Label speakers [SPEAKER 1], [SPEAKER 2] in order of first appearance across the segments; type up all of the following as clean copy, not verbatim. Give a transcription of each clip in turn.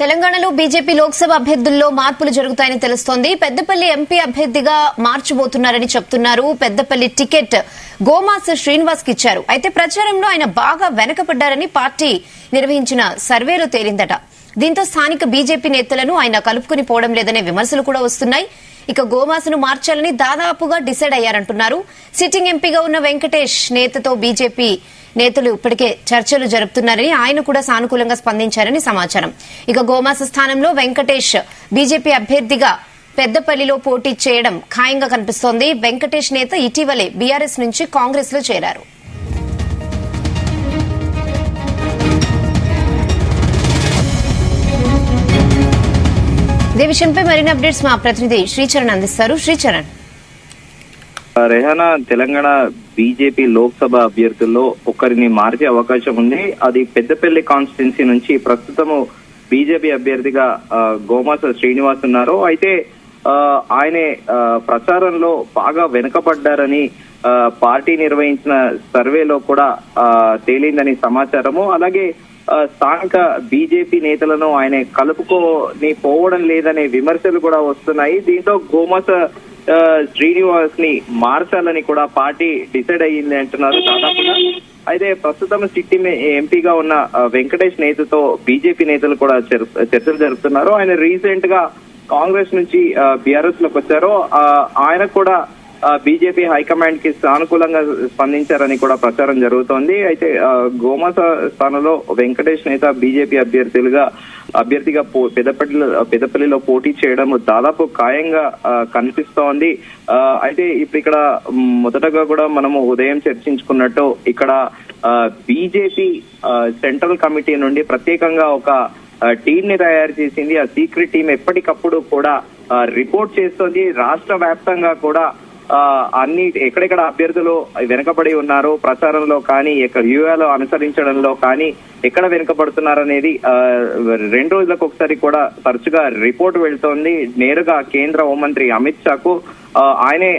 [SPEAKER 1] తెలంగాణలో బీజేపీ లోక్సభ అభ్యర్థుల్లో మార్పులు జరుగుతాయని తెలుస్తోంది. పెద్దపల్లి ఎంపీ అభ్యర్థిగా మార్చబోతున్నారని చెప్తున్నారు. పెద్దపల్లి టికెట్ గోమాస శ్రీనివాస్ కి ఇచ్చారు. అయితే ప్రచారంలో ఆయన బాగా వెనకపడ్డారని పార్టీ నిర్వహించిన సర్వేలో తేలిందట. దీంతో స్థానిక బీజేపీ నేతలను ఆయన కలుపుకుని పోవడం లేదనే విమర్శలు కూడా వస్తున్నాయి. ఇక గోమాసను మార్చాలని దాదాపుగా డిసైడ్ అయ్యారంటున్నారు. సిట్టింగ్ ఎంపీగా ఉన్న వెంకటేష్ నేతతో బీజేపీ నేతలు ఇప్పటికే చర్చలు జరుపుతున్నారని ఆయన కూడా సానుకూలంగా స్పందించారని సమాచారం. ఇక గోమాస స్థానంలో వెంకటేష్ బీజేపీ అభ్యర్థిగా పెద్దపల్లిలో పోటీ చేయడం ఖాయంగా కనిపిస్తోంది. వెంకటేష్ నేత ఇటీవలే బీఆర్ఎస్ నుంచి కాంగ్రెస్ లో చేరారు. ఇదే విషయంపై మరిన్ని అప్డేట్స్ మా ప్రతినిధి శ్రీచరణ్ అందిస్తారు. శ్రీచరణ్,
[SPEAKER 2] రెహానా, తెలంగాణ బీజేపీ లోక్సభ అభ్యర్థుల్లో ఒకరిని మార్చే అవకాశం ఉంది. అది పెద్దపల్లి కాన్స్టిట్యున్సీ నుంచి ప్రస్తుతము బీజేపీ అభ్యర్థిగా గోమాస శ్రీనివాస్ ఉన్నారు. అయితే ఆయనే ప్రచారంలో బాగా వెనుకబడ్డారని పార్టీ నిర్వహించిన సర్వేలో కూడా తేలిందని సమాచారము. అలాగే స్థానిక బీజేపీ నేతలను ఆయన కలుపుకొని పోవడం లేదనే విమర్శలు కూడా వస్తున్నాయి. దీంతో గోమాస శ్రీనివాస్ ని మార్చాలని కూడా పార్టీ డిసైడ్ అయ్యింది అంటున్నారు దాదాపుగా. అయితే ప్రస్తుతం సిట్టింగ్ ఎంపీగా ఉన్న వెంకటేష్ నేతతో బీజేపీ నేతలు కూడా చర్చలు జరుపుతున్నారు. ఆయన రీసెంట్ గా కాంగ్రెస్ నుంచి బీఆర్ఎస్ లోకి వచ్చారు. ఆయన కూడా బీజేపీ హైకమాండ్ కి సానుకూలంగా స్పందించారని కూడా ప్రచారం జరుగుతోంది. అయితే గోమాస స్థానంలో వెంకటేష్ నేత బీజేపీ అభ్యర్థిగా పెద్దపల్లిలో పోటీ చేయడం దాదాపు ఖాయంగా కనిపిస్తోంది. అయితే ఇప్పుడు ఇక్కడ మొదటగా కూడా మనము ఉదయం చర్చించుకున్నట్టు ఇక్కడ బీజేపీ సెంట్రల్ కమిటీ నుండి ప్రత్యేకంగా ఒక టీం ని తయారు చేసింది. ఆ సీక్రెట్ టీం ఎప్పటికప్పుడు కూడా రిపోర్ట్ చేస్తోంది. రాష్ట్ర వ్యాప్తంగా కూడా అన్ని ఎక్కడెక్కడ అభ్యర్థులు వెనుకబడి ఉన్నారు ప్రచారంలో కానీ, వ్యూహాలు అనుసరించడంలో కానీ ఎక్కడ వెనుకబడుతున్నారనేది 2 రోజులకు ఒకసారి కూడా తరచుగా రిపోర్ట్ వెళ్తోంది. నేరుగా కేంద్ర హోంమంత్రి అమిత్ షాకు ఆయనే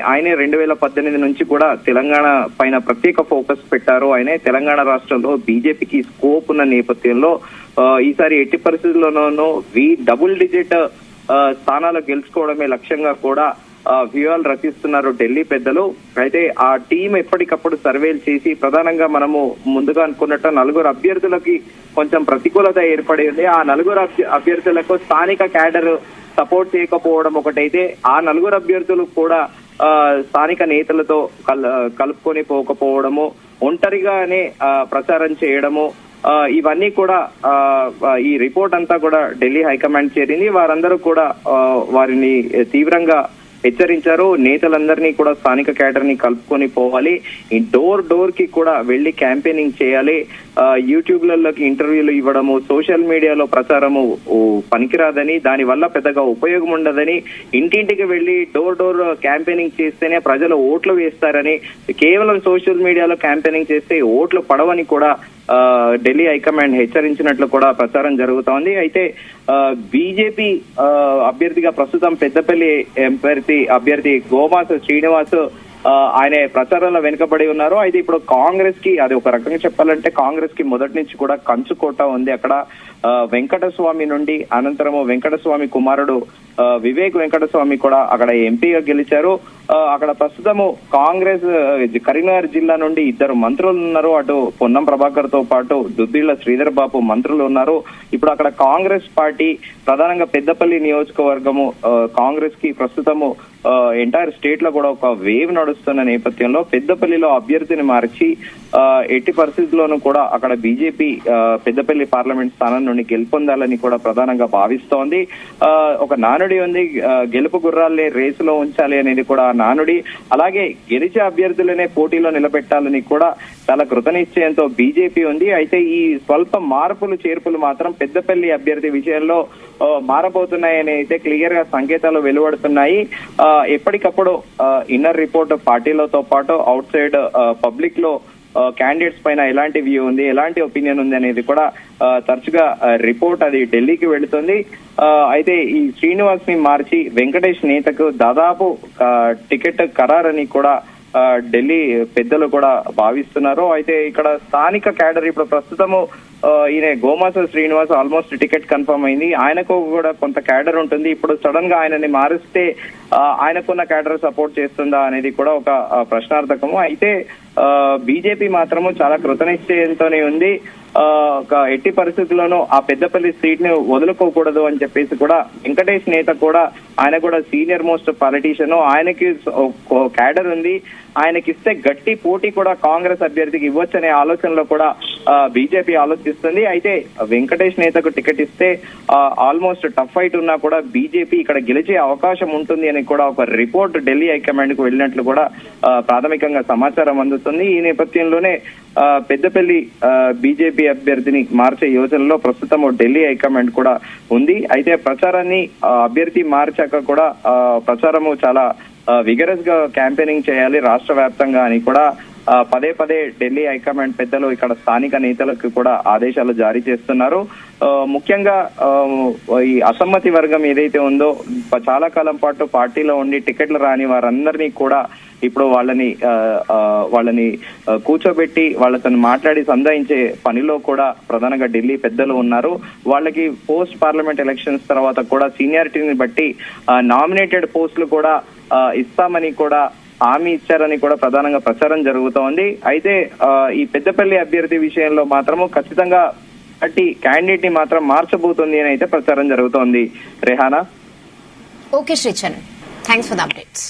[SPEAKER 2] 2018 నుంచి కూడా తెలంగాణ పైన ప్రత్యేక ఫోకస్ పెట్టారు. ఆయనే తెలంగాణ రాష్ట్రంలో బీజేపీకి స్కోప్ ఉన్న నేపథ్యంలో ఈసారి ఎట్టి పరిస్థితుల్లోనూ డబుల్ డిజిట్ స్థానాలు గెలుచుకోవడమే లక్ష్యంగా కూడా వ్యూహాలు రచిస్తున్నారు ఢిల్లీ పెద్దలు. అయితే ఆ టీం ఎప్పటికప్పుడు సర్వేలు చేసి ప్రధానంగా మనము ముందుగా అనుకున్నట్టు 4 అభ్యర్థులకి కొంచెం ప్రతికూలత ఏర్పడి ఉంది. ఆ 4 అభ్యర్థులకు స్థానిక క్యాడర్ సపోర్ట్ చేయకపోవడం ఒకటైతే, ఆ 4 అభ్యర్థులు కూడా స్థానిక నేతలతో కలుపుకొని పోకపోవడము, ఒంటరిగానే ప్రచారం చేయడము, ఇవన్నీ కూడా ఈ రిపోర్ట్ అంతా కూడా ఢిల్లీ హైకమాండ్ చేరింది. వారందరూ కూడా వారిని తీవ్రంగా హెచ్చరించారు. నేతలందరినీ కూడా స్థానిక క్యాడర్ ని కలుపుకొని పోవాలి, ఈ డోర్ కి కూడా వెళ్లి క్యాంపెయినింగ్ చేయాలి, యూట్యూబ్లలోకి ఇంటర్వ్యూలు ఇవ్వడము, సోషల్ మీడియాలో ప్రచారము పనికిరాదని, దాని వల్ల పెద్దగా ఉపయోగం ఉండదని, ఇంటింటికి వెళ్లి డోర్ క్యాంపెయినింగ్ చేస్తేనే ప్రజలు ఓట్లు వేస్తారని, కేవలం సోషల్ మీడియాలో క్యాంపెయినింగ్ చేస్తే ఓట్లు పడవని కూడా ఢిల్లీ హైకమాండ్ హెచ్చరించినట్లు కూడా ప్రచారం జరుగుతోంది. అయితే బీజేపీ అభ్యర్థిగా ప్రస్తుతం పెద్దపల్లి అభ్యర్థి గోమాస శ్రీనివాస్ ఆయన ప్రచారంలో వెనుకబడి ఉన్నారు. అయితే ఇప్పుడు కాంగ్రెస్ కి, అది ఒక రకంగా చెప్పాలంటే కాంగ్రెస్ కి మొదటి నుంచి కూడా కంచుకోట ఉంది. అక్కడ వెంకటస్వామి నుండి అనంతరము వెంకటస్వామి కుమారుడు వివేక్ వెంకటస్వామి కూడా అక్కడ ఎంపీగా గెలిచారు. అక్కడ ప్రస్తుతము కాంగ్రెస్ కరీంనగర్ జిల్లా నుండి 2 మంత్రులు ఉన్నారు. అటు పొన్నం ప్రభాకర్ తో పాటు దుద్దిళ్ల శ్రీధర్ బాబు మంత్రులు ఉన్నారు. ఇప్పుడు అక్కడ కాంగ్రెస్ పార్టీ ప్రధానంగా పెద్దపల్లి నియోజకవర్గము కాంగ్రెస్ కి ప్రస్తుతము ఎంటైర్ స్టేట్ లో కూడా ఒక వేవ్ నడుస్తున్న నేపథ్యంలో పెద్దపల్లిలో అభ్యర్థిని మార్చి ఎట్టి పరిస్థితుల్లోనూ కూడా అక్కడ బీజేపీ పెద్దపల్లి పార్లమెంట్ స్థానం నుండి గెలుపొందాలని కూడా ప్రధానంగా భావిస్తోంది. ఒక నానుడి ఉంది, గెలుపు గుర్రాల్ని రేసులో ఉంచాలి అనేది కూడా నానుడి. అలాగే గెలిచే అభ్యర్థులనే పోటీలో నిలబెట్టాలని కూడా చాలా కృతనిశ్చయంతో బీజేపీ ఉంది. అయితే ఈ స్వల్ప మార్పులు చేర్పులు మాత్రం పెద్దపల్లి అభ్యర్థి విషయంలో మారబోతున్నాయని అయితే క్లియర్ గా సంకేతాలు వెలువడుతున్నాయి. ఎప్పటికప్పుడు ఇన్నర్ రిపోర్ట్ పార్టీలతో పాటు అవుట్ సైడ్ పబ్లిక్ లో క్యాండిడేట్స్ పైన ఎలాంటి వ్యూ ఉంది, ఎలాంటి ఒపీనియన్ ఉంది అనేది కూడా తరచుగా రిపోర్ట్ అది ఢిల్లీకి వెళుతుంది. అయితే ఈ శ్రీనివాస్ ని మార్చి వెంకటేష్ నేతకు దాదాపు టికెట్ ఖరారని కూడా ఢిల్లీ పెద్దలు కూడా భావిస్తున్నారు. అయితే ఇక్కడ స్థానిక క్యాడర్ ఇప్పుడు ప్రస్తుతము ఈయన Gomasa Srinivas almost ticket confirm అయింది. ఆయనకు కూడా కొంత క్యాడర్ ఉంటుంది. ఇప్పుడు సడన్ గా ఆయనని మారిస్తే ఆయనకున్న క్యాడర్ సపోర్ట్ చేస్తుందా అనేది కూడా ఒక ప్రశ్నార్థకము. అయితే బీజేపీ మాత్రము చాలా కృతనిశ్చయంతోనే ఉంది. ఒక ఎట్టి పరిస్థితుల్లోనూ ఆ పెద్దపల్లి సీట్ ని వదులుకోకూడదు అని చెప్పేసి కూడా వెంకటేష్ నేత కూడా, ఆయన కూడా సీనియర్ మోస్ట్ పాలిటీషియన్, ఆయనకి క్యాడర్ ఉంది. ఆయనకి ఇస్తే గట్టి పోటీ కూడా కాంగ్రెస్ అభ్యర్థికి ఇవ్వచ్చనే ఆలోచనలో కూడా బీజేపీ ఆలోచిస్తుంది. అయితే వెంకటేష్ నేతకు టికెట్ ఇస్తే ఆల్మోస్ట్ టఫ్ ఫైట్ ఉన్నా కూడా బీజేపీ ఇక్కడ గెలిచే అవకాశం ఉంటుంది అని కూడా ఒక రిపోర్ట్ ఢిల్లీ హైకమాండ్ కు వెళ్ళినట్లు కూడా ప్రాథమికంగా సమాచారం అందుతుంది. ఈ నేపథ్యంలోనే పెద్దపల్లి బీజేపీ అభ్యర్థిని మార్చే యోజనలో ప్రస్తుతం ఢిల్లీ హైకమాండ్ కూడా ఉంది. అయితే ప్రచారాన్ని అభ్యర్థి మార్చాక కూడా ప్రచారము చాలా విగరస్ గా క్యాంపెయినింగ్ చేయాలి రాష్ట్ర వ్యాప్తంగా అని కూడా పదే పదే ఢిల్లీ హైకమాండ్ పెద్దలు ఇక్కడ స్థానిక నేతలకు కూడా ఆదేశాలు జారీ చేస్తున్నారు. ముఖ్యంగా ఈ అసమ్మతి వర్గం ఏదైతే ఉందో చాలా కాలం పాటు పార్టీలో ఉండి టికెట్లు రాని వారందరినీ కూడా ఇప్పుడు వాళ్ళని కూర్చోబెట్టి వాళ్ళతో మాట్లాడి సంధాయించే పనిలో కూడా ప్రధానంగా ఢిల్లీ పెద్దలు ఉన్నారు. వాళ్ళకి పోస్ట్ పార్లమెంట్ ఎలక్షన్స్ తర్వాత కూడా సీనియారిటీని బట్టి నామినేటెడ్ పోస్టులు కూడా ఇస్తామని కూడా హామీ ఇచ్చారని కూడా ప్రధానంగా ప్రచారం జరుగుతోంది. అయితే ఈ పెద్దపల్లి అభ్యర్థి విషయంలో మాత్రము ఖచ్చితంగా పార్టీ క్యాండిడేట్ ని మాత్రం మార్చబోతుంది అని అయితే ప్రచారం జరుగుతోంది. Rehana.
[SPEAKER 1] Okay Sricharan, thanks for the updates.